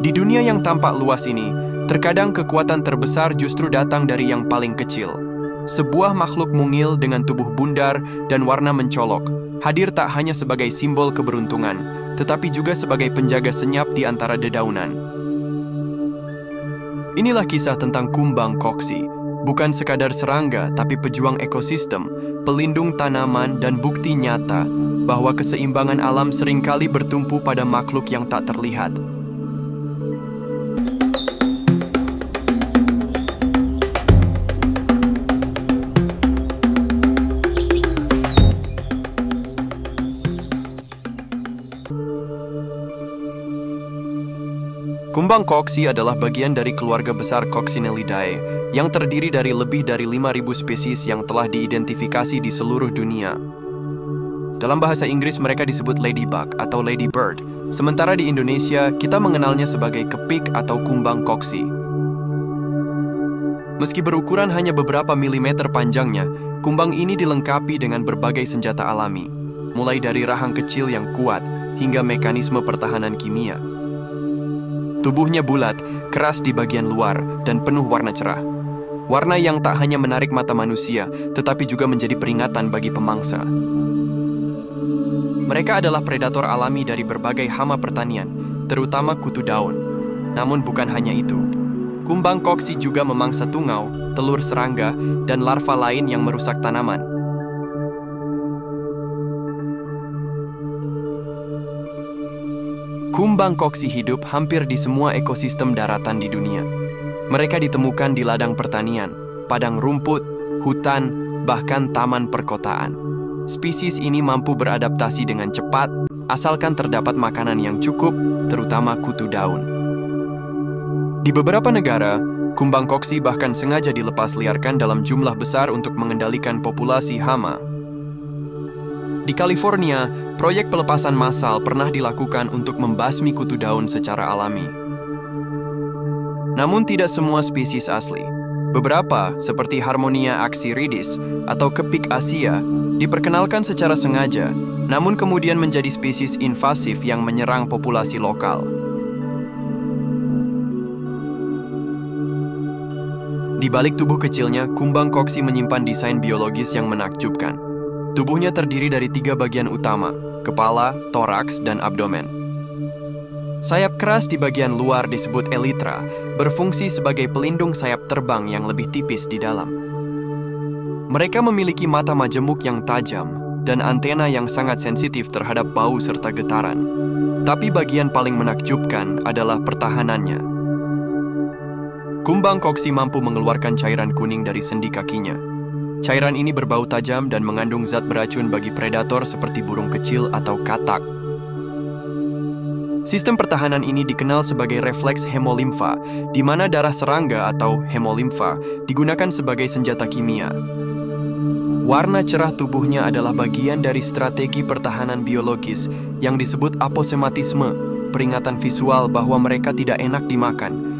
Di dunia yang tampak luas ini, terkadang kekuatan terbesar justru datang dari yang paling kecil. Sebuah makhluk mungil dengan tubuh bundar dan warna mencolok, hadir tak hanya sebagai simbol keberuntungan, tetapi juga sebagai penjaga senyap di antara dedaunan. Inilah kisah tentang Kumbang Koksi, bukan sekadar serangga tapi pejuang ekosistem, pelindung tanaman dan bukti nyata bahwa keseimbangan alam seringkali bertumpu pada makhluk yang tak terlihat. Kumbang Koksi adalah bagian dari keluarga besar Coccinellidae yang terdiri dari lebih dari 5.000 spesies yang telah diidentifikasi di seluruh dunia. Dalam bahasa Inggris mereka disebut ladybug atau ladybird, sementara di Indonesia kita mengenalnya sebagai kepik atau kumbang koksi. Meski berukuran hanya beberapa milimeter panjangnya, kumbang ini dilengkapi dengan berbagai senjata alami, mulai dari rahang kecil yang kuat hingga mekanisme pertahanan kimia. Tubuhnya bulat, keras di bagian luar, dan penuh warna cerah. Warna yang tak hanya menarik mata manusia, tetapi juga menjadi peringatan bagi pemangsa. Mereka adalah predator alami dari berbagai hama pertanian, terutama kutu daun. Namun bukan hanya itu. Kumbang Koksi juga memangsa tungau, telur serangga, dan larva lain yang merusak tanaman. Kumbang Koksi hidup hampir di semua ekosistem daratan di dunia. Mereka ditemukan di ladang pertanian, padang rumput, hutan, bahkan taman perkotaan. Spesies ini mampu beradaptasi dengan cepat, asalkan terdapat makanan yang cukup, terutama kutu daun. Di beberapa negara, kumbang koksi bahkan sengaja dilepas liarkan dalam jumlah besar untuk mengendalikan populasi hama. Di California, proyek pelepasan massal pernah dilakukan untuk membasmi kutu daun secara alami. Namun tidak semua spesies asli. Beberapa, seperti Harmonia axyridis atau kepik Asia, diperkenalkan secara sengaja, namun kemudian menjadi spesies invasif yang menyerang populasi lokal. Di balik tubuh kecilnya, kumbang koksi menyimpan desain biologis yang menakjubkan. Tubuhnya terdiri dari 3 bagian utama, kepala, toraks, dan abdomen. Sayap keras di bagian luar disebut elytra, berfungsi sebagai pelindung sayap terbang yang lebih tipis di dalam. Mereka memiliki mata majemuk yang tajam dan antena yang sangat sensitif terhadap bau serta getaran. Tapi bagian paling menakjubkan adalah pertahanannya. Kumbang koksi mampu mengeluarkan cairan kuning dari sendi kakinya. Cairan ini berbau tajam dan mengandung zat beracun bagi predator seperti burung kecil atau katak. Sistem pertahanan ini dikenal sebagai refleks hemolimfa, di mana darah serangga atau hemolimfa digunakan sebagai senjata kimia. Warna cerah tubuhnya adalah bagian dari strategi pertahanan biologis yang disebut aposematisme, peringatan visual bahwa mereka tidak enak dimakan.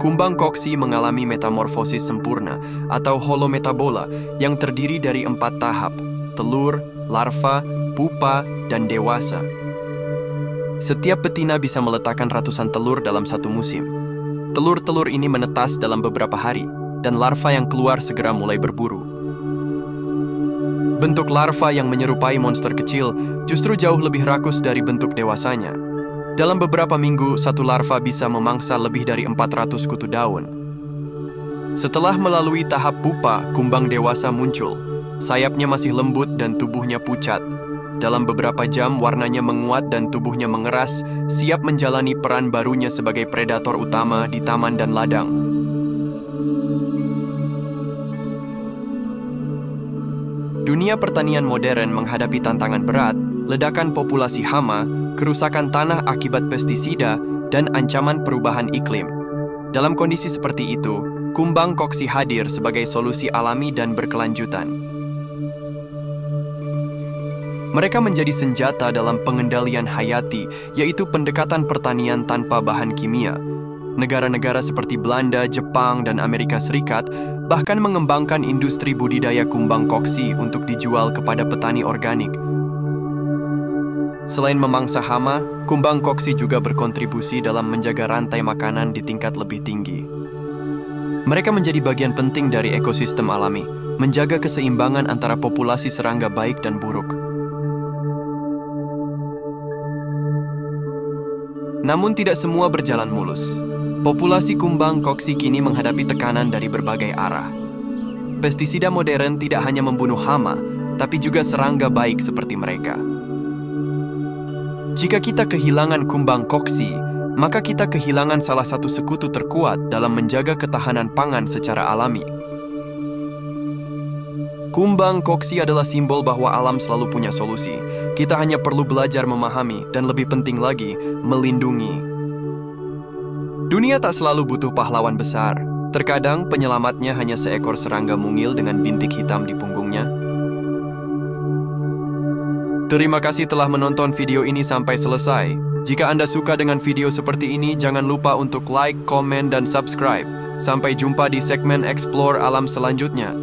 Kumbang koksi mengalami metamorfosis sempurna atau holometabola yang terdiri dari 4 tahap, telur, larva, pupa, dan dewasa. Setiap betina bisa meletakkan ratusan telur dalam satu musim. Telur-telur ini menetas dalam beberapa hari, dan larva yang keluar segera mulai berburu. Bentuk larva yang menyerupai monster kecil justru jauh lebih rakus dari bentuk dewasanya. Dalam beberapa minggu, satu larva bisa memangsa lebih dari 400 kutu daun. Setelah melalui tahap pupa, kumbang dewasa muncul. Sayapnya masih lembut dan tubuhnya pucat. Dalam beberapa jam, warnanya menguat dan tubuhnya mengeras, siap menjalani peran barunya sebagai predator utama di taman dan ladang. Dunia pertanian modern menghadapi tantangan berat, ledakan populasi hama, kerusakan tanah akibat pestisida, dan ancaman perubahan iklim. Dalam kondisi seperti itu, kumbang koksi hadir sebagai solusi alami dan berkelanjutan. Mereka menjadi senjata dalam pengendalian hayati, yaitu pendekatan pertanian tanpa bahan kimia. Negara-negara seperti Belanda, Jepang, dan Amerika Serikat bahkan mengembangkan industri budidaya kumbang koksi untuk dijual kepada petani organik. Selain memangsa hama, kumbang koksi juga berkontribusi dalam menjaga rantai makanan di tingkat lebih tinggi. Mereka menjadi bagian penting dari ekosistem alami, menjaga keseimbangan antara populasi serangga baik dan buruk. Namun tidak semua berjalan mulus. Populasi kumbang koksi kini menghadapi tekanan dari berbagai arah. Pestisida modern tidak hanya membunuh hama, tapi juga serangga baik seperti mereka. Jika kita kehilangan kumbang koksi, maka kita kehilangan salah satu sekutu terkuat dalam menjaga ketahanan pangan secara alami. Kumbang koksi adalah simbol bahwa alam selalu punya solusi. Kita hanya perlu belajar memahami dan lebih penting lagi, melindungi. Dunia tak selalu butuh pahlawan besar. Terkadang penyelamatnya hanya seekor serangga mungil dengan bintik hitam di punggungnya. Terima kasih telah menonton video ini sampai selesai. Jika Anda suka dengan video seperti ini, jangan lupa untuk like, komen, dan subscribe. Sampai jumpa di segmen Explore Alam selanjutnya.